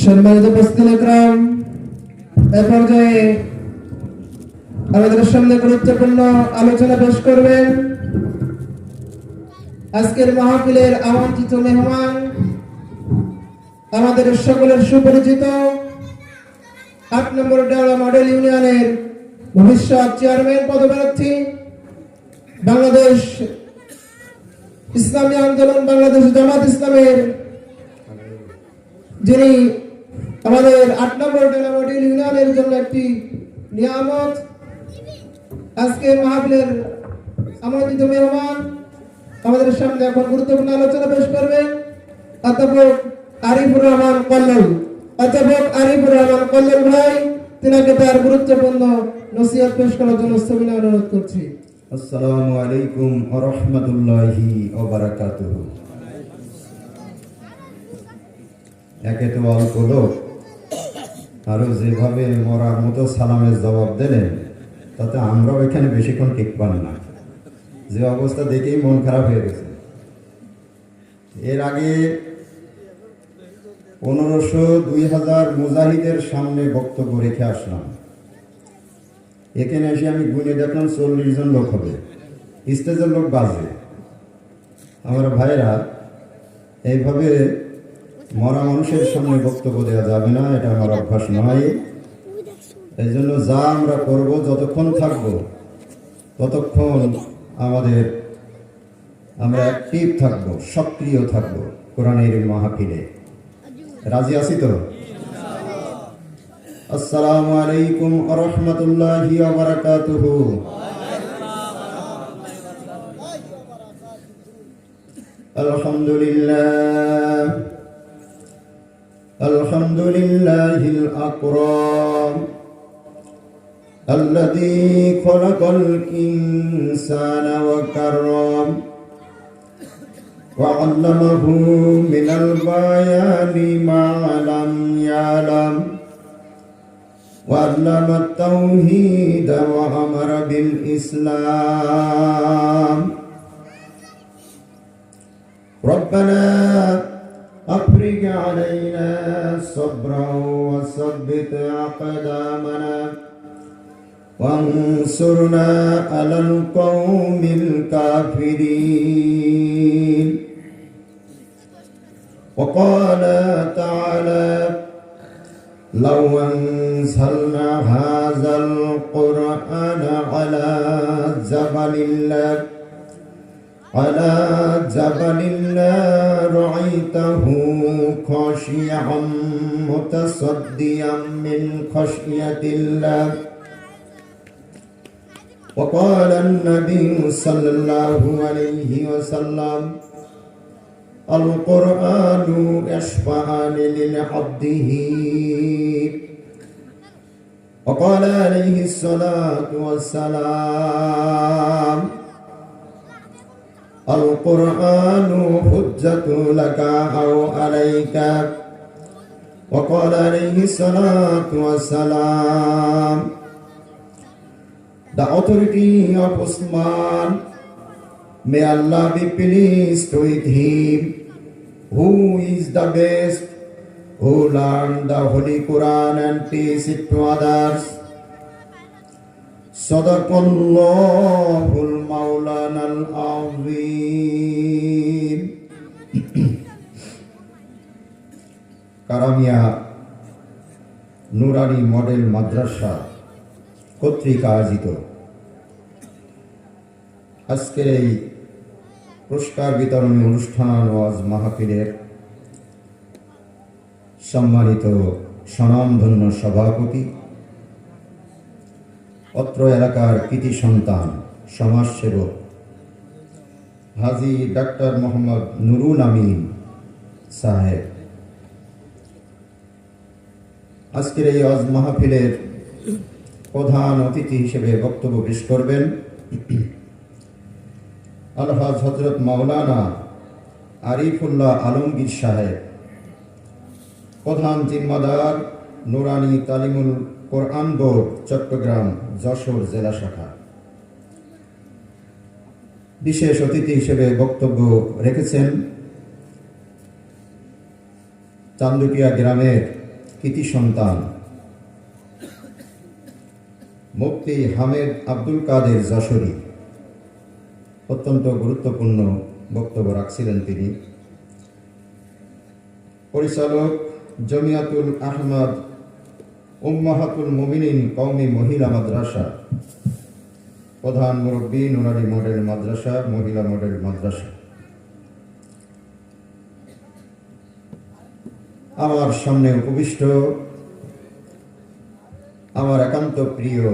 সম্মানিত উপস্থিতিকরাম, এ পর্যায়ে আমাদের সামনে গুরুত্বপূর্ণ আলোচনা পেশ করবেন আজকের মাহফিলের আমন্ত্রিত মেহমান, আমাদের সকলের সুপরিচিত ৮ নম্বর দেওয়া মডেল ইউনিয়নের ভবিষ্যৎ চেয়ারম্যান পদপ্রার্থী, বাংলাদেশ ইসলামী আন্দোলন বাংলাদেশ জামাত ইসলামের যিনি আমাদের ৮ নম্বর দেওয়া মডেল ইউনিয়নের জন্য একটি নিয়ামত, আজকের মাহফিলের আমন্ত্রিত মেহমান আমাদের সামনে এখন গুরুত্বপূর্ণ আলোচনা পেশ করবেন অধ্যাপক আরিফুর রহমান কল্লোল। অধ্যাপক আরিফুর রহমান কল্লোল ভাই, তিনাকে তার গুরুত্বপূর্ণ নসিহত পেশ করার জন্য সবিনয় অনুরোধ করছি। আসসালামু আলাইকুম ওয়া রাহমাতুল্লাহি ওয়া বারাকাতুহু। একে তো অল্প লোক, আরো যেভাবে মরার মতো সালামের জবাব দিলেন, তাতে আমরাও এখানে বেশিক্ষণ টিকবান না। যে অবস্থা দেখেই মন খারাপ হয়ে গেছে। এর আগে 1500-2000 মুজাহিদের সামনে বক্তব্য রেখে আসলাম। এখানে এসে আমি গুনে দেখলাম 40 জন লোক হবে, স্টেজের লোক বাজে। আমার ভাইরা, এইভাবে মরা মানুষের সামনে বক্তব্য দেওয়া যাবে না, এটা আমার অভ্যাস নয়। এই জন্য যা আমরা করব, যতক্ষণ থাকব ততক্ষণ আমরা অ্যাক্টিভ থাকব, সক্রিয় থাকব কোরআনের মাহফিলে। রাজি আছি তো? আসসালামু আলাইকুম ওয়া রাহমাতুল্লাহি ওয়া বারাকাতুহু। আলহামদুলিল্লাহিল আকরাম الذي خلق الإنسان وكرم وعلمه من البيان ما لم يعلم وعلم التوحيد وأمر بالإسلام ربنا أفرج علينا صبرا وثبت أقدامنا وانصرنا على القوم الكافرين وقال تعالى لو أنزلنا هذا القرآن على جبل لرأيته خاشعا متصديا من خشية الله وقال النبي صلى الله عليه وسلم القرآن يشفعان لعبده وقال عليه الصلاة والسلام القرآن حجة لك أو عليك وقال عليه الصلاة والسلام The authority of Usman, may Allah be pleased with him, who is the best, who learned the Holy Quran and teach it to others. Sadaqallahul Mawlanal Azim. কারামিয়া Nurani model মাদ্রাসা কর্তৃক আয়োজিত আজকের এই পুরস্কার বিতরণী অনুষ্ঠান ওয়াজ মাহফিলের সম্মানিত স্বনামধন্য সভাপতি, অত্র এলাকার কৃতি সন্তান, সমাজসেবক হাজী ডাক্তার মোহাম্মদ নুরুল আমিন সাহেব, আজকের এই ওয়াজ মাহফিলের প্রধান অতিথি হিসেবে বক্তব্য পেশ করবেন আলহাজ হযরত মাওলানা আরিফুল্লাহ আলমগীর সাহেব, প্রধান জিম্মাদার নুরানি তালিমুল কোরআন বোর্ড, চট্টগ্রাম যশোর জেলা শাখা। বিশেষ অতিথি হিসেবে বক্তব্য রেখেছেন চান্দুকিয়া গ্রামের কৃতি সন্তান মুফতি হামেদ আব্দুল কাদের যশোরী অত্যন্ত গুরুত্বপূর্ণ বক্তব্য রাখছিলেন। তিনি পরিচালক জমিয়াতুল আহমদ উম্মাহাতুল মুমিনিন কওমি মহিলা মাদ্রাসা, প্রধান মুরব্বী নুরানি মডেল মাদ্রাসা, মহিলা মডেল মাদ্রাসা। আমার সামনে উপবিষ্ট আমার একান্ত প্রিয়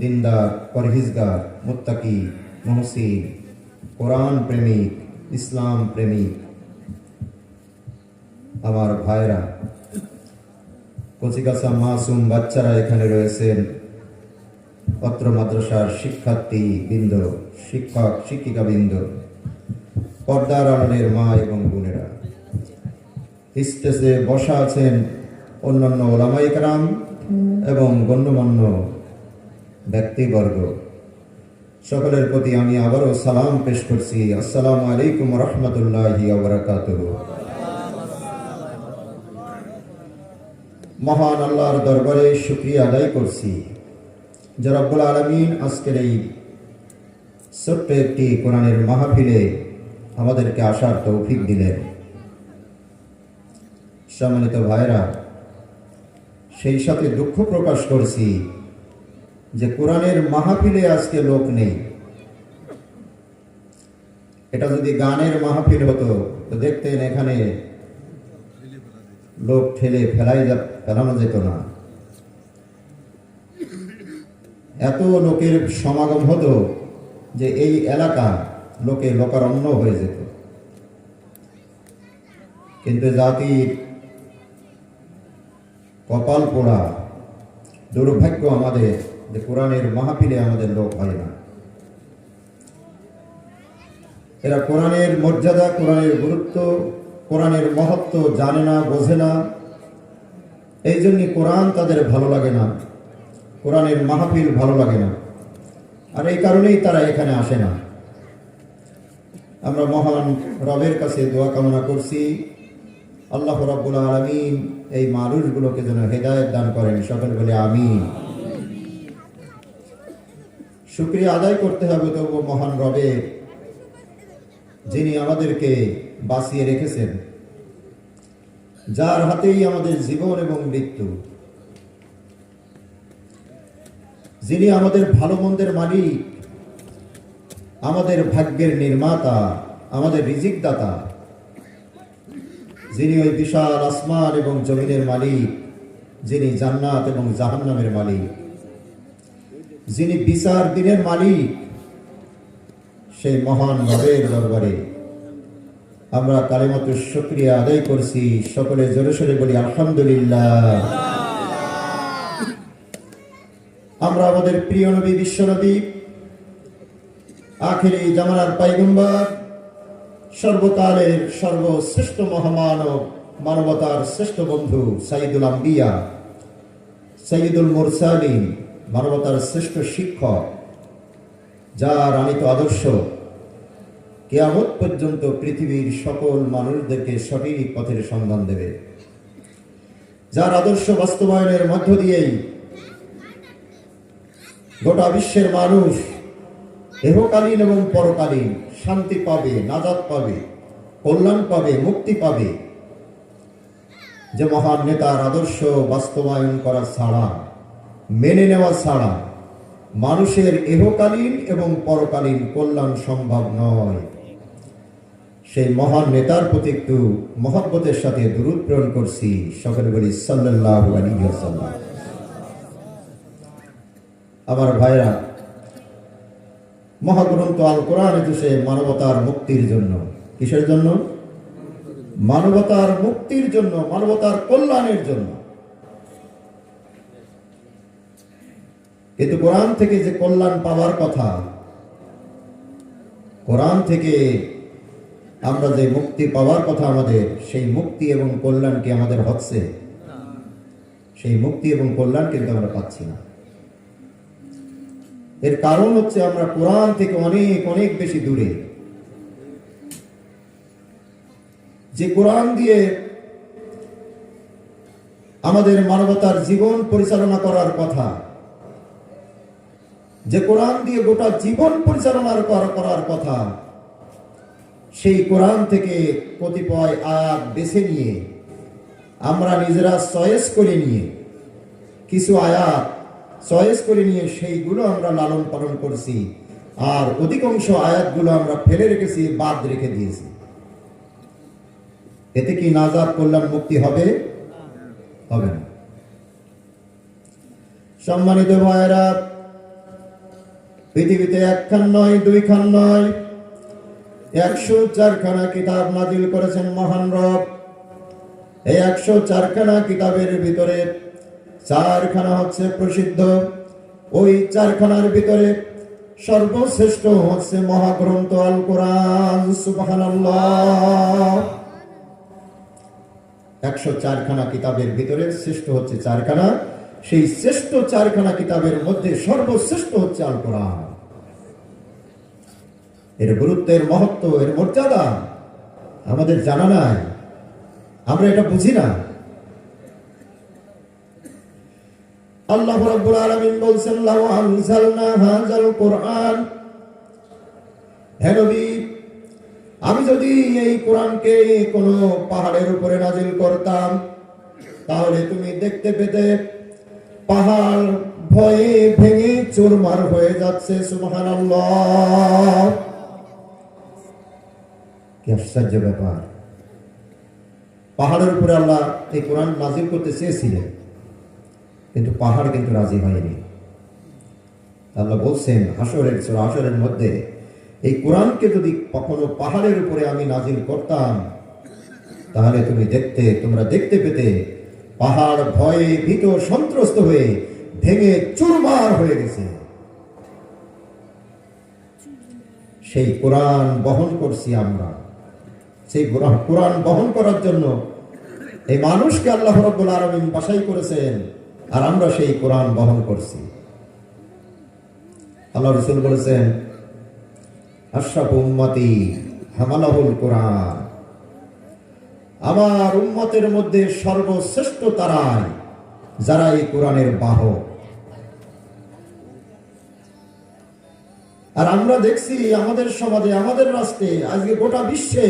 দিনদার, পরহেজগার, মুত্তাকি, মুহসিন, কোরআন প্রেমিক, ইসলাম প্রেমিক আমার ভাইরা, কচিকাঁচা মাসুম বাচ্চারা এখানে রয়েছেন, অত্র মাদ্রাসার শিক্ষার্থী বৃন্দ, শিক্ষক শিক্ষিকা বৃন্দ, পর্দার আড়ালের মা এবং বোনেরা, স্টেজে বসা আছেন অন্যান্য ওলামায়ে কেরাম এবং গণ্যমান্য ব্যক্তিবর্গ, সকলের প্রতি আমি আবারও সালাম পেশ করছি। আসসালামু আলাইকুম রহমতুল্লাহি ওয়া বারাকাতুহু। মহান আল্লাহর দরবারে শুকরিয়া আদায় করছি যে রব্বুল আলামিন আজকের এই ছোট্ট একটি কোরআনের মাহফিলে আমাদেরকে আসার তৌফিক দিলেন। সম্মানিত ভাইরা, সেই সাথে দুঃখ প্রকাশ করছি যে কোরআনের মাহফিলে আজকে লোক নেই। এটা যদি গানের মাহফিল হতো তো দেখতেন এখানে লোক ঠেলে ফেলানো যেত না, এত লোকের সমাগম হতো যে এই এলাকা লোকে লোকারণ্য হয়ে যেত। কিন্তু জাতির কপাল পোড়া, দুর্ভাগ্য আমাদের যে কোরআনের মাহফিলে আমাদের লোক হয় না। এরা কোরআনের মর্যাদা, কোরআনের গুরুত্ব, কোরআনের মহত্ব জানে না, বোঝে না। এই জন্য কোরআন তাদের ভালো লাগে না, কোরআনের মাহফিল ভালো লাগে না, আর এই কারণেই তারা এখানে আসে না। আমরা মহান রবের কাছে দোয়া কামনা করছি, আল্লাহ রাব্বুল আলামিন এই মানুষগুলোকে যেন হেদায়েত দান করেন। সকলে বলে আমিন। শুকরিয়া আদায় করতে হবে তবু মহান রবের, যিনি আমাদেরকে বাঁচিয়ে রেখেছেন, যার হাতেই আমাদের জীবন এবং মৃত্যু, যিনি আমাদের ভালো মন্দের মালিক, আমাদের ভাগ্যের নির্মাতা, আমাদের রিজিক দাতা, যিনি ওই বিশাল আসমান এবং জমিনের মালিক, যিনি জান্নাত এবং জাহান্নামের মালিক, যিনি বিচার দিনের মালিক, সেই মহান রবের দরবারে আমরা কালিমাতুশ শুকরিয়া আদায় করছি। সকলে জোরে সোরে বলি আলহামদুলিল্লাহ। আমরা আমাদের প্রিয় নবী, বিশ্বনবী, আখিরি জামানার পয়গম্বর, সর্বকালের সর্বশ্রেষ্ঠ মহামানব, মানবতার শ্রেষ্ঠ বন্ধু, সাইয়্যিদুল আম্বিয়া, সাইয়্যিদুল মুরসালিন, মানবতার শ্রেষ্ঠ শিক্ষক, যার আনিত আদর্শ কিয়ামত পর্যন্ত পৃথিবীর সকল মানুষদেরকে সঠিক পথের সন্ধান দেবে, যার আদর্শ বাস্তবায়নের মধ্য দিয়েই গোটা বিশ্বের মানুষ ইহকালীন এবং পরকালীন শান্তি পাবে, নাজাত পাবে, কল্যাণ পাবে, মুক্তি পাবে। যে মহান নেতার আদর্শ বাস্তবায়ন করা ছাড়া, মেনে নেওয়া ছাড়া মানুষের ইহকালীন এবং পরকালীন কল্যাণ সম্ভব নয়, সেই মহান নেতার প্রতি একটু মহব্বতের সাথে দুরূদ প্রেরণ করছি। সকলে বলি সাল্লাল্লাহু আলাইহি ওয়াসাল্লাম। আমার ভাইরা, মহাগ্রন্থ আল কোরআন এসেছে মানবতার মুক্তির জন্য। কিসের জন্য? মানবতার মুক্তির জন্য, মানবতার কল্যাণের জন্য। কিন্তু কোরআন থেকে যে কল্যাণ পাওয়ার কথা, কোরআন থেকে আমরা যে মুক্তি পাওয়ার কথা আমাদের, সেই মুক্তি এবং কল্যাণ কি আমাদের হচ্ছে? সেই মুক্তি এবং কল্যাণ কিন্তু আমরা পাচ্ছি না। এর কারণ হচ্ছে আমরা কোরআন থেকে অনেক অনেক বেশি দূরে। যে কোরআন দিয়ে আমাদের মানবতার জীবন পরিচালনা করার কথা, যে কোরআন দিয়ে গোটা জীবন পরিচালনা করার কথা, সেই কোরআন থেকে কতিপয় আয়াত বেছে নিয়ে আমরা নিজেরা চয়েস করে নিয়ে, কিছু আয়াত চয়েস করে নিয়ে সেইগুলো আমরা লালন পালন করছি, আর অধিকাংশ আয়াতগুলো আমরা ফেলে রেখেছি, বাদ রেখে দিয়েছি। এতে কি নাজাত, কল্যাণ, মুক্তি হবে? হবে না। সম্মানিত ভাইয়েরা, পৃথিবীতে একখান নয়, দুইখান নয়, 104 খানা কিতাব নাজিল করেছেন মহান রব। এই 104 খানা কিতাবের ভিতরে 4 খানা হচ্ছে প্রসিদ্ধ। ওই 4 খানার ভিতরে সর্বশ্রেষ্ঠ হচ্ছে মহাগ্রন্থ আল কোরআন। সুবহানাল্লাহ। 104 খানা কিতাবের ভিতরে শ্রেষ্ঠ হচ্ছে 4 খানা। সেই শ্রেষ্ঠ 4 খানা কিতাবের মধ্যে সর্বশ্রেষ্ঠ হচ্ছে আল কোরআন। এর গুরুত্বের মহত্ব, এর মর্যাদা আমাদের জানা নাই, আমরা এটা বুঝি না। আল্লাহ রাব্বুল আলামিন বলছেন, লাউ আনজালনা হাযাল কোরআন, হে নবী, আমি যদি এই কোরআনকে কোনো পাহাড়ের উপরে নাজিল করতাম, তাহলে তুমি দেখতে পেতে পাহাড় ভয়ে ভেঙে চুরমার হয়ে যাচ্ছে। সুবহানাল্লাহ। কি আশ্চর্য ব্যাপার! পাহাড়ের উপরে আল্লাহ এই কোরআন নাজিল করতে চেয়েছিলেন, কিন্তু পাহাড় কিন্তু রাজি হয়নি। আল্লাহ বলছেন সূরা হাশরের মধ্যে, এই কোরআনকে যদি কখনো পাহাড়ের উপরে আমি নাজিল করতাম, তাহলে তোমরা দেখতে পেতে পাহাড় ভয়ে ভীত সন্ত্রস্ত হয়ে ভেঙে চুরমার হয়ে গেছে। সেই কোরআন বহন করছি আমরা। সেই কোরআন বহন করার জন্য এই মানুষকে আল্লাহ রাব্বুল আলামিন বাছাই করেছেন, আর আমরা সেই কোরআন বহন করছি। আল্লাহ রাসূল বলেছেন, আশরাফু উম্মতি হামালাহুল কোরআন, আমার উম্মতের মধ্যে সর্বশ্রেষ্ঠ তারাই যারা এই কোরআনের বাহক। আর আমরা দেখছি আমাদের সমাজে, আমাদের রাষ্ট্রে, আজকে গোটা বিশ্বে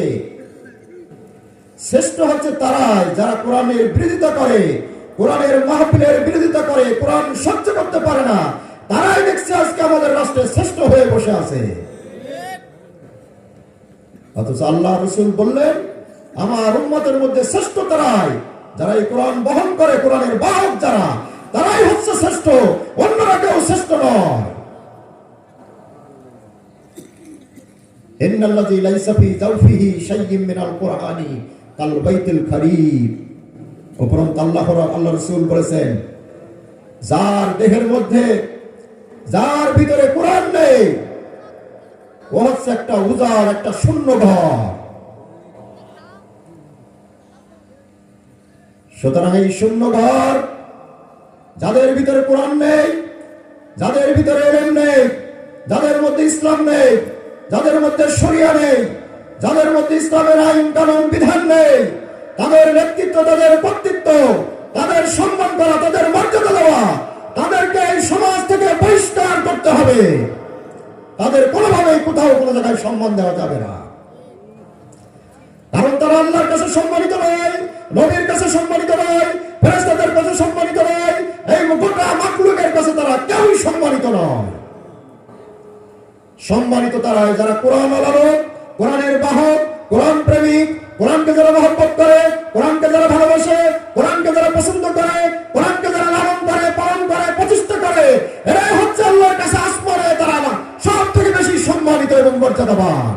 শ্রেষ্ঠ হচ্ছে তারাই যারা কোরআনের বিরোধিতা করে, কোরআনের মাহফিলের বিরোধিতা করে, কোরআন সহ্য করতে পারে না। তারাই দেখছে আজকে আমাদের রাষ্ট্রে শ্রেষ্ঠ হয়ে বসে আছে। অথচ আল্লাহ রাসূল বললেন, আমার উম্মতের মধ্যে শ্রেষ্ঠ তারাই যারা এই কোরআন বহন করে, কোরআনের বাহক যারা, তারাই হচ্ছে শ্রেষ্ঠ, অন্যরা কেউ শ্রেষ্ঠ নয়। ইন্নাল্লাযী লাইসা ফী জাওফিহি শাইয়্যুম মিনাল কুরআনি কাল বাইতুল খারিব। উপরন্ত আল্লাহ রাসূল বলেছেন, যার দেহের মধ্যে, যার ভিতরে কোরআন নেই, ও হচ্ছে একটা উজাড়, একটা শূন্য ঘর। সুতরাং এই শূন্য ঘর, যাদের ভিতরে কোরআন নেই, যাদের ভিতরে ইলম নেই, যাদের মধ্যে ইসলাম নেই, যাদের মধ্যে শরিয়া নেই, যাদের মধ্যে ইসলামের আইন কানুন বিধান নেই, তাদের নেতৃত্ব, তাদের কর্তৃত্ব, তাদের সম্মান করা, তাদের মর্যাদা দেওয়া, তাদেরকে এই সমাজ থেকে বহিষ্কার করতে হবে। তাদের কোনোভাবেই কোথাও কোনো জায়গায় সম্মান দেওয়া যাবে না। কারণ তারা আল্লাহর কাছে সম্মানিত নয়, নবীর কাছে সম্মানিত নয়, ফেরেশতাদের কাছে সম্মানিত নয়, এই গোটা মাখলুকের কাছে তারা কেউই সম্মানিত নয়। সম্মানিত তারাই যারা কোরআন আলোক, কোরআনের বাহক, কোরআন প্রেমিক, কোরআনকে যারা মহব্বত করে, কোরআনকে যারা ভালোবাসে, কোরআনকে যারা পছন্দ করে, কোরআনকে যারা লালন করে, পালন করে, প্রতিষ্ঠা করে, এরাই হচ্ছে আল্লাহর কাছে আসমানে তারা সব থেকে বেশি সম্মানিত এবং মর্যাদাবান।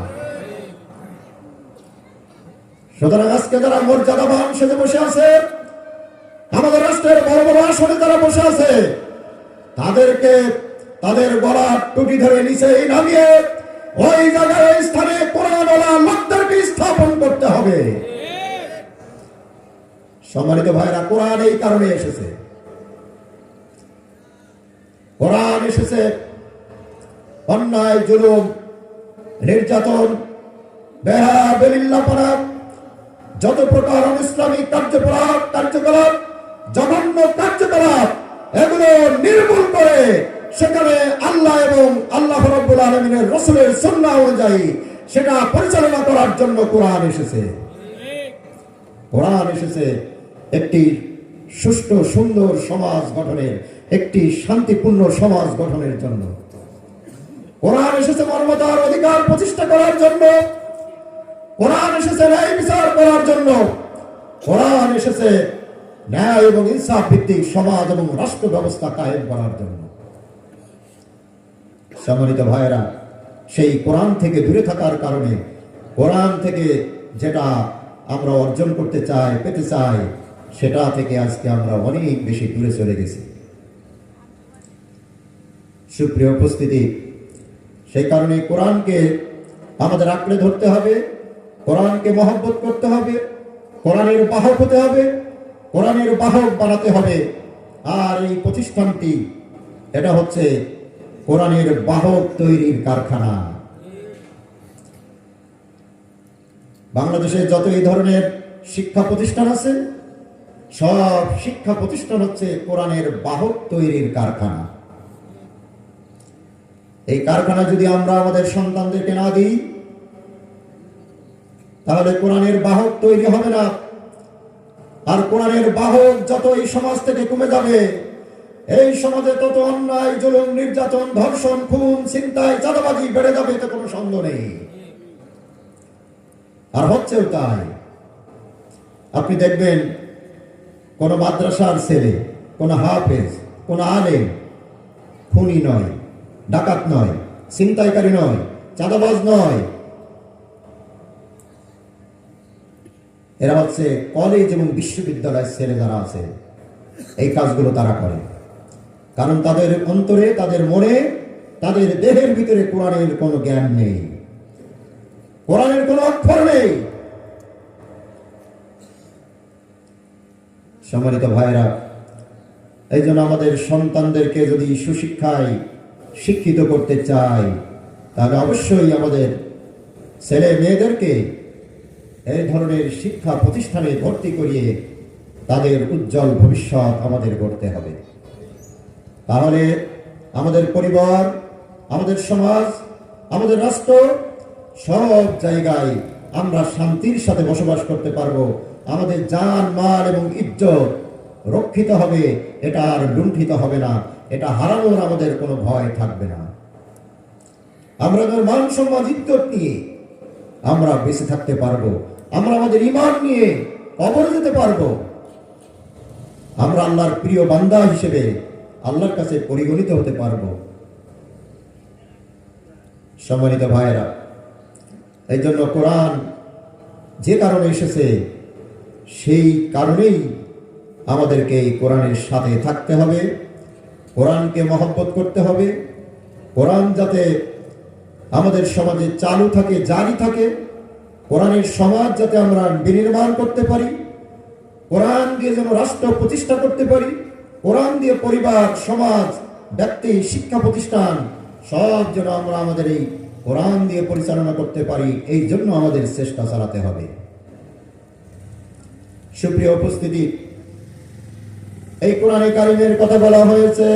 সুতরাং আজকে যারা মর্যাদাবান সেজে বসে আছে, আমাদের রাষ্ট্রের বড় বড় আসনে যারা বসে আছে, তাদেরকে তাদের গলার টুটি ধরে নিচেই নামিয়ে ওই জায়গায়, ওই স্থানে কোরআনওয়ালা লোকদেরকে স্থাপন করতে হবে। সম্মানিত ভাইরা, কোরআন এই কারণে এসেছে। কোরআন এসেছে অন্যায়, জুলুম, নির্যাতন, বেহায়াপনা, যত প্রকার ইসলামিক কার্যকলাপ, যত কার্যকলাপ এগুলো নির্মূল করে সেখানে আল্লাহ এবং আল্লাহ রাব্বুল আলামিনের রাসূলের সুন্নাহ অনুযায়ী সেটা পরিচালনা করার জন্য কোরআন এসেছে। কোরআন এসেছে একটি সুষ্ঠু সুন্দর সমাজ গঠনের, একটি শান্তিপূর্ণ সমাজ গঠনের জন্য। কোরআন এসেছে মানবতার অধিকার প্রতিষ্ঠা করার জন্য। কোরআন এসেছে ন্যায় বিচার করার জন্য। কোরআন এসেছে ন্যায় এবং ইনসাফ ভিত্তিক সমাজ এবং রাষ্ট্র ব্যবস্থা কায়েম করার জন্য। সম্মানিত ভাইয়েরা, সেই কোরআন থেকে দূরে থাকার কারণে কোরআন থেকে যেটা আমরা অর্জন করতে চাই, পেতে চাই, সেটা থেকে আজকে আমরা অনেক বেশি দূরে চলে গেছি। সুপ্রিয় উপস্থিতি, সেই কারণে কোরআনকে আমাদের আঁকড়ে ধরতে হবে, কোরআনকে মহব্বত করতে হবে, কোরআনের বাহক হতে হবে, কোরআনের বাহক বানাতে হবে। আর এই প্রতিষ্ঠানটি এটা হচ্ছে কোরআনের বাহক তৈরির কারখানা। বাংলাদেশে যত এই ধরনের শিক্ষা প্রতিষ্ঠান আছে, সব শিক্ষা প্রতিষ্ঠান হচ্ছে কোরআনের বাহক তৈরির কারখানা। এই কারখানা যদি আমরা আমাদের সন্তানদেরকে না দিই, তাহলে কোরআনের বাহক তৈরি হবে না। আর কোরআনের বাহক যত এই সমাজ থেকে কমে যাবে, এই সমাজে তত অন্যায়, জুলুম, নির্যাতন, ধর্ষণ, খুন, ছিনতাই, চাঁদাবাজি বেড়ে যাবে, এতে কোনো সন্দেহ নেই। আর হচ্ছেও তাই। আপনি দেখবেন কোন মাদ্রাসার ছেলে, কোন হাফেজ, কোন আলেম খুনি নয়, ডাকাত নয়, ছিনতাইকারী নয়, চাঁদাবাজ নয়। এরা হচ্ছে কলেজ এবং বিশ্ববিদ্যালয়ের ছেলে যারা আছে, এই কাজগুলো তারা করে। কারণ তাদের অন্তরে, তাদের মনে, তাদের দেহের ভিতরে কোরআনের কোনো জ্ঞান নেই, কোরআনের কোনো অক্ষর নেই। সম্মানিত ভাইরা, এই জন্য আমাদের সন্তানদেরকে যদি সুশিক্ষায় শিক্ষিত করতে চাই, তাহলে অবশ্যই আমাদের ছেলে মেয়েদেরকে এই ধরনের শিক্ষা প্রতিষ্ঠানে ভর্তি করিয়ে তাদের উজ্জ্বল ভবিষ্যৎ আমাদের গড়তে হবে। তাহলে আমাদের পরিবার, আমাদের সমাজ, আমাদের রাষ্ট্র, সব জায়গায় আমরা শান্তির সাথে বসবাস করতে পারবো। আমাদের জান, মাল এবং ইজ্জত রক্ষিত হবে, এটা আর লুণ্ঠিত হবে না, এটা হারানোর আমাদের কোনো ভয় থাকবে না। আমরা আমাদের মান সম্মান ইজ্জত নিয়ে আমরা বেঁচে থাকতে পারবো, আমরা আমাদের ঈমান নিয়ে কবরে যেতে পারবো, আমরা আল্লাহর প্রিয় বান্দা হিসেবে আল্লাহর কাছে পরিগণিত হতে পারবো। সম্মানিত ভাইয়েরা, এই জন্য কোরআন যে কারণে এসেছে, সেই কারণেই আমাদেরকে এই কোরআনের সাথে থাকতে হবে, কোরআনকে মহব্বত করতে হবে। কোরআন যাতে আমাদের সমাজে চালু থাকে, জারি থাকে, কোরআনের সমাজ যাতে আমরা বিনির্মাণ করতে পারি, কোরআন দিয়ে যেন রাষ্ট্র প্রতিষ্ঠা করতে পারি, কোরআন দিয়ে পরিবার, সমাজ, ব্যক্তি, শিক্ষা প্রতিষ্ঠান সব যেন আমরা আমাদের এই কোরআন দিয়ে পরিচালনা করতে পারি, এই জন্য আমাদের চেষ্টা চালাতে হবে। সুপ্রিয় উপস্থিতি, এই কোরআনে কারিমের কথা বলা হয়েছে,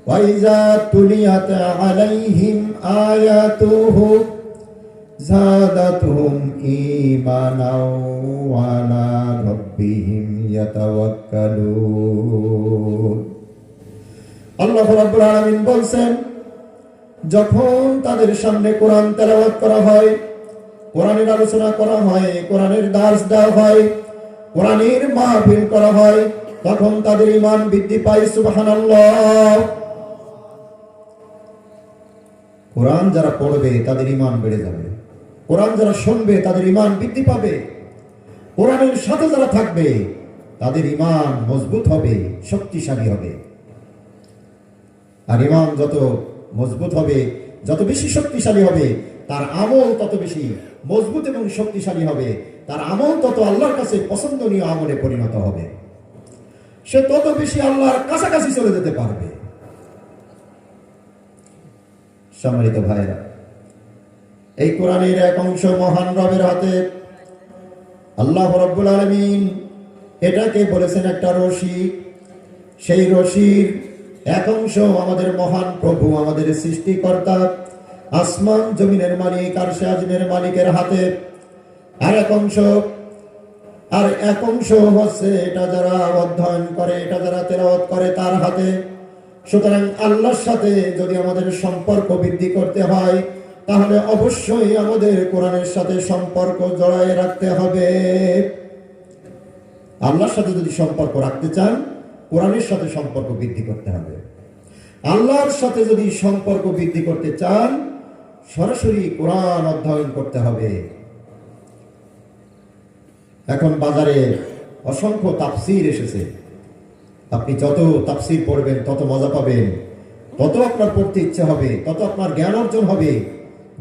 ওয়াইজা তুলিয়াত আলাইহিম আয়াতুহু যাদাতহুম ঈমানাও ওয়া আলা রাব্বিহিম ইয়াতাওয়াক্কালুন। আল্লাহ রাব্বুল আলামিন বলেন, যখন তাদের সামনে কোরআন তেলাওয়াত করা হয়, কোরআনের আলোচনা করা হয়, কোরআনের দার্স দেওয়া হয়, কোরআনের মাহফিল করা হয়, তখন তাদের ঈমান বৃদ্ধি পায়। সুবহানাল্লাহ। কোরআন যারা পড়বে তাদের ঈমান বেড়ে যাবে, কোরআন যারা শুনবে তাদের ঈমান বৃদ্ধি পাবে, কোরআনের সাথে যারা থাকবে তাদের ঈমান মজবুত হবে, শক্তিশালী হবে। আর ঈমান যত মজবুত হবে, যত বেশি শক্তিশালী হবে, তার আমল তত বেশি মজবুত এবং শক্তিশালী হবে, তার আমল তত আল্লাহর কাছে পছন্দনীয় আমলে পরিণত হবে, সে তত বেশি আল্লাহর কাছাকাছি চলে যেতে পারবে। সম্মানিত ভাইরা, এই কোরআনের এক অংশ মহান রবের হাতে। আল্লাহ রাব্বুল আলামিন এটাকে বলেছেন একটা রশি। সেই রশির এক অংশ আমাদের মহান প্রভু, আমাদের সৃষ্টিকর্তা, আসমান জমিনের মালিক আর আজমের মালিকের হাতে, আর এক অংশ হচ্ছে এটা যারা অধ্যয়ন করে, এটা যারা তেলাওয়াত করে তার হাতে। সুতরাং আল্লাহর সাথে যদি আমাদের সম্পর্ক বৃদ্ধি করতে হয়, তাহলে অবশ্যই আমাদের কোরআনের সাথে সম্পর্ক জড়ায় রাখতে হবে। আল্লাহর সাথে যদি সম্পর্ক রাখতে চান, কোরআনের সাথে সম্পর্ক বৃদ্ধি করতে হবে। আল্লাহর সাথে যদি সম্পর্ক বৃদ্ধি করতে চান, সরাসরি কোরআন অধ্যয়ন করতে হবে। এখন বাজারে অসংখ্য তাফসীর এসেছে। আপনি যত তাফসীর পড়বেন তত মজা পাবেন, তত আপনার পড়তে ইচ্ছে হবে, তত আপনার জ্ঞান অর্জন হবে।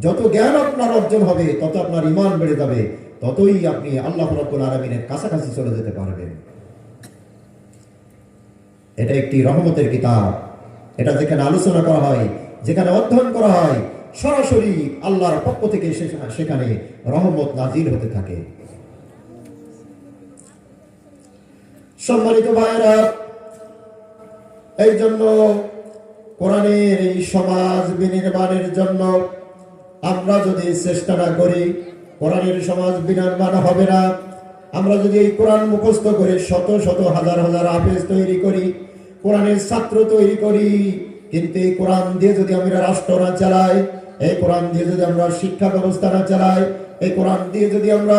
যত জ্ঞান আপনার অর্জন হবে, তত আপনার ঈমান বেড়ে যাবে, ততই আপনি আল্লাহ রাব্বুল আলামিনের কাছাকাছি চলে যেতে পারবেন। এটা একটি রহমতের কিতাব। এটা যেখানে আলোচনা করা হয়, যেখানে অধ্যয়ন করা হয়, সরাসরি আল্লাহর পক্ষ থেকে সেখানে রহমত নাজিল হতে থাকে। সম্মানিত ভাইরা, এই জন্য কোরআনের এই সমাজ বিনির্মাণের জন্য আমরা যদি চেষ্টা না করি, কোরআনের সমাজ বিনির্মাণ হবে না। আমরা যদি এই কোরআন মুখস্থ করে শত শত হাজার হাজার হাফেজ তৈরি করি, কোরআনের ছাত্র তৈরি করি, কিন্তু এই কোরআন দিয়ে যদি আমরা রাষ্ট্র না চালাই, এই কোরআন দিয়ে যদি আমরা শিক্ষা ব্যবস্থা না চালাই, এই কোরআন দিয়ে যদি আমরা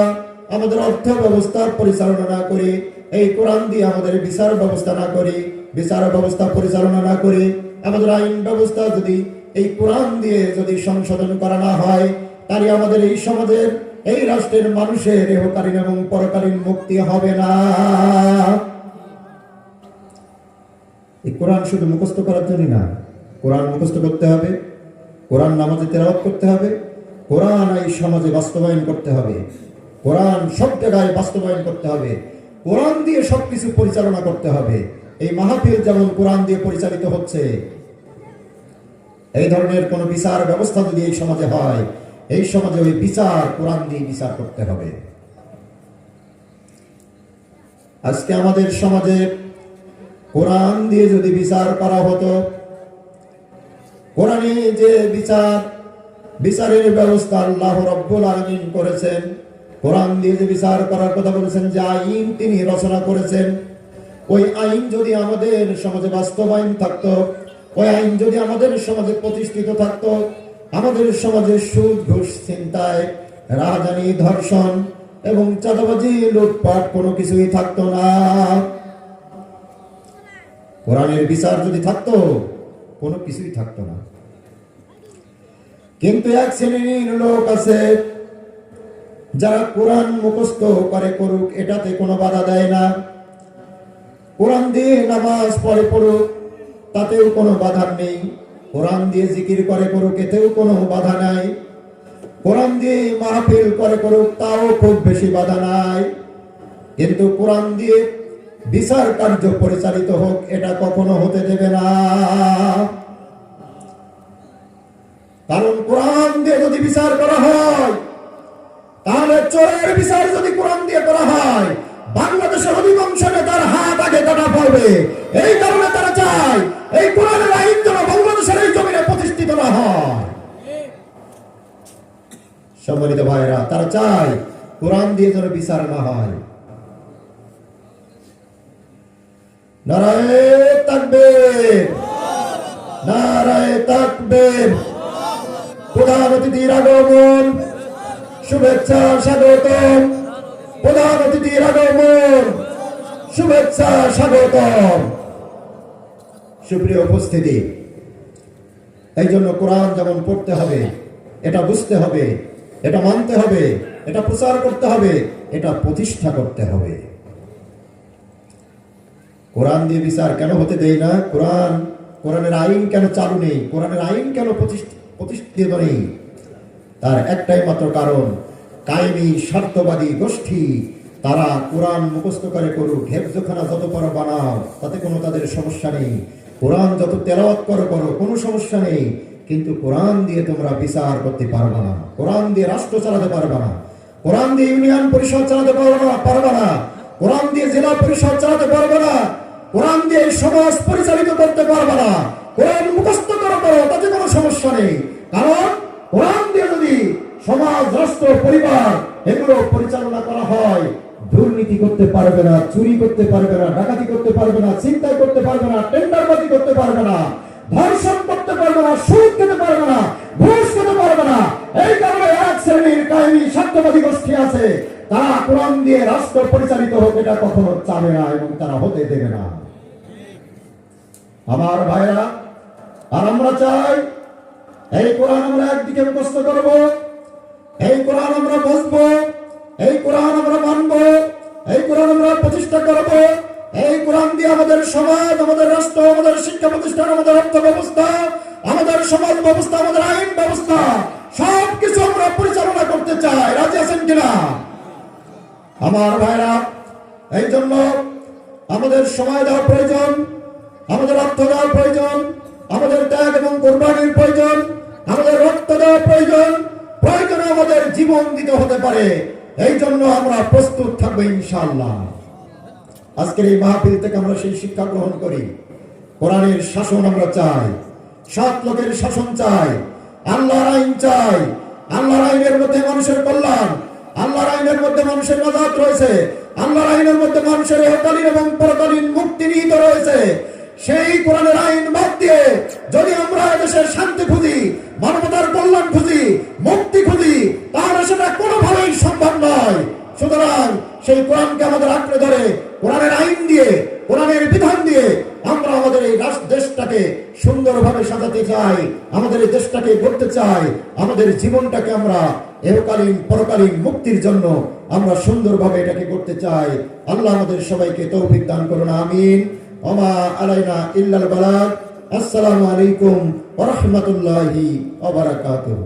আমাদের অর্থ ব্যবস্থা পরিচালনা না করি, এই কোরআন দিয়ে আমাদের বিচার ব্যবস্থা না করি, বিচার ব্যবস্থা পরিচালনা না করি, আমাদের আইন ব্যবস্থা যদি এই কোরআন দিয়ে যদি সংশোধন করা না হয়, তাহলে আমাদের এই সমাজের, এই রাষ্ট্রের মানুষের ইহকালীন এবং পরকালীন মুক্তি হবে না। এই কোরআন শুধু মুখস্থ করার জন্য না, কোরআন মুখস্থ করতে হবে, কোরআন নামাজে তেলাওয়াত করতে হবে, কোরআন এই সমাজে বাস্তবায়ন করতে হবে, কোরআন সব জায়গায় বাস্তবায়ন করতে হবে, কোরআন দিয়ে সবকিছু পরিচালনা করতে হবে। এই মাহফিল যেমন কোরআন দিয়ে পরিচালিত হচ্ছে, এই ধরনের কোন বিচার ব্যবস্থা যদি এই সমাজে হয়, এই সমাজে ওই বিচার কোরআন দিয়ে বিচার করতে হবে। আজকে আমাদের সমাজে কোরআন দিয়ে যদি বিচার করা হতো, কোরআনে যে বিচারের ব্যবস্থা আল্লাহ রাব্বুল আলামিন করেছেন, কোরআন দিয়ে যে বিচার করার কথা বলেছেন, যে আইন তিনি রচনা করেছেন, ওই আইন যদি আমাদের সমাজে বাস্তবায়ন থাকতো, ওই আইন যদি আমাদের সমাজে প্রতিষ্ঠিত থাকতো, আমাদের সমাজে সুদ, ঘুষ, ছিনতাই, রাহাজানি, ধর্ষণ এবং চাঁদাবাজি, লুটপাট কোনো কিছুই থাকতো না। কোরআনের বিচার যদি থাকতো, কোনো কিছুই থাকতো না। কিন্তু এক শ্রেণীর লোক আছে যারা কোরআন মুখস্থ করে করুক, এটাতে কোনো বাধা দেয় না। কোরআন দিয়ে নামাজ পড়ে পড়ুক, তাতেও কোনো বাধা নেই। কোরআন দিয়ে জিকির করে করুক, এতেও কোনো বাধা নাই। কোরআন দিয়ে মাহফিল করে করুক, তাও খুব বেশি বাধা নাই। কিন্তু কোরআন দিয়ে বিচার কার্য পরিচালিত হোক, এটা কখনো হতে দেবে না। কারণ কোরআন দিয়ে যদি বিচার করা হয়, তাহলে চোরের বিচার যদি কোরআন দিয়ে করা হয়, বাংলাদেশের অধিকাংশ নেতার হাত আগে কাটা পড়বে। এই কারণে তারা চায় এই কোরআনের আইন যেন বাংলাদেশের এই জমিনে প্রতিষ্ঠিত না হয়। সম্মানিত ভাইরা, তারা চায় কোরআন দিয়ে যেন বিচার না হয়। নারায়ে তাকবীর, নারায়ে তাকবীর। প্রধান অতিথির আগমন, শুভেচ্ছা, স্বাগতম। প্রধান অতিথির আগমন, শুভেচ্ছা, স্বাগতম। সুপ্রিয় উপস্থিতি, এই জন্য কোরআন যেমন পড়তে হবে, এটা বুঝতে হবে, এটা মানতে হবে, এটা প্রচার করতে হবে, এটা প্রতিষ্ঠা করতে হবে। কোরআন দিয়ে বিচার কেন হতে দেয় না? কোরআনের আইন কেন চালু নেই? কোরআনের আইন কেন প্রতিষ্ঠিত নেই? তার একটাই মাত্র কারণ, কায়েমি স্বার্থবাদী গোষ্ঠী তারা কোরআন মুখস্থ করে করুক, হেফজখানা যত পারো বানাও, তাতে কোনো তাদের সমস্যা নেই। কোরআন যত তেলাওয়াত করো কোনো সমস্যা নেই। কিন্তু কোরআন দিয়ে তোমরা বিচার করতে পারবে না, কোরআন দিয়ে রাষ্ট্র চালাতে পারবে না, কোরআন দিয়ে ইউনিয়ন পরিষদ চালাতে পারবে না, কোরআন দিয়ে জেলা পরিষদ চালাতে পারবে না, কোরআন দিয়ে এই সমাজ পরিচালিত করতে পারবে না। কোরআন মুখস্থ করো তাতে কোনো সমস্যা নেই, কারণ কোরআন দিয়ে যদি সমাজ, রাষ্ট্র, পরিবার এগুলো পরিচালনা করা হয়, দুর্নীতি করতে পারবে না, চুরি করতে পারবে না, ডাকাতি করতে পারবে না, ছিনতাই করতে পারবে না, টেন্ডারবাজি করতে পারবে না, ধর্ষণ করতে পারবে না, সুদ খেতে পারবে না, ঘুষ খেতে পারবে না। এই কারণে এক শ্রেণীর কায়েমি স্বার্থবাদী গোষ্ঠী আছে, তারা কোরআন দিয়ে রাষ্ট্র পরিচালিত হোক এটা কখনো চাবে না এবং তারা হতে দেবে না। আমার ভাইরা, আর আমরা চাই এই কোরআন আমরা একদিকে মুখস্থ করব, এই কোরআন আমরা বুঝবো, এই কোরআন আমরা মানব, এই কোরআন আমরা প্রতিষ্ঠা করব, এই কোরআন দিয়ে আমাদের সমাজ, আমাদের রাষ্ট্র, আমাদের শিক্ষা প্রতিষ্ঠান, আমাদের অর্থ ব্যবস্থা, আমাদের সমাজ ব্যবস্থা, আমাদের আইন ব্যবস্থা সবকিছু আমরা পরিচালনা করতে চাই। রাজি আছেন কিনা আমার ভাইরা? এই জন্য আমাদের সময় দেওয়া প্রয়োজন, আমাদের অর্থ দেওয়া প্রয়োজন, আমাদের ত্যাগ এবং কোরবানির প্রয়োজন, আমাদের রক্ত দেওয়া প্রয়োজন, প্রয়োজনে আমাদের জীবন দিতে হতে পারে। এই জন্য আমরা প্রস্তুত থাকবো ইনশাআল্লাহ। আজকের এই মাহফিল থেকে আমরা সেই শিক্ষা গ্রহণ করি। কোরআনের শাসন আমরা চাই, সৎ লোকের শাসন চাই, আল্লাহর আইন চাই। আল্লাহর আইনের মধ্যে মানুষের কল্যাণ, আল্লাহর আইনের মধ্যে মানুষের নাজাত রয়েছে, আল্লাহর আইনের মধ্যে মানুষের ইহকালীন এবং পরকালীন মুক্তি নিহিত রয়েছে। সেই কোরআনের আইন বাদ দিয়ে যদি আমরা দেশের শান্তি খুঁজি, মানবতার কল্যাণ খুঁজি, মুক্তি খুঁজি, তাহলে সেটা কোনোভাবেই সম্ভব নয়। সুতরাং সেই কোরআনকে আমাদের আঁকড়ে ধরে কোরআনের আইন দিয়ে, কোরআনের বিধান দিয়ে আমরা আমাদের এই দেশটাকে সুন্দরভাবে সাজাতে চাই, আমাদের এই দেশটাকে গড়তে চাই, আমাদের জীবনটাকে আমরা ইহকালীন পরকালীন মুক্তির জন্য আমরা সুন্দরভাবে এটাকে করতে চাই। আল্লাহ আমাদের সবাইকে তৌফিক দান করুন, আমিন। ওমা আলাইনা ইল্লাল বালাগ। আসসালামু আলাইকুম ওয়া রাহমাতুল্লাহি ওয়া বারাকাতুহু।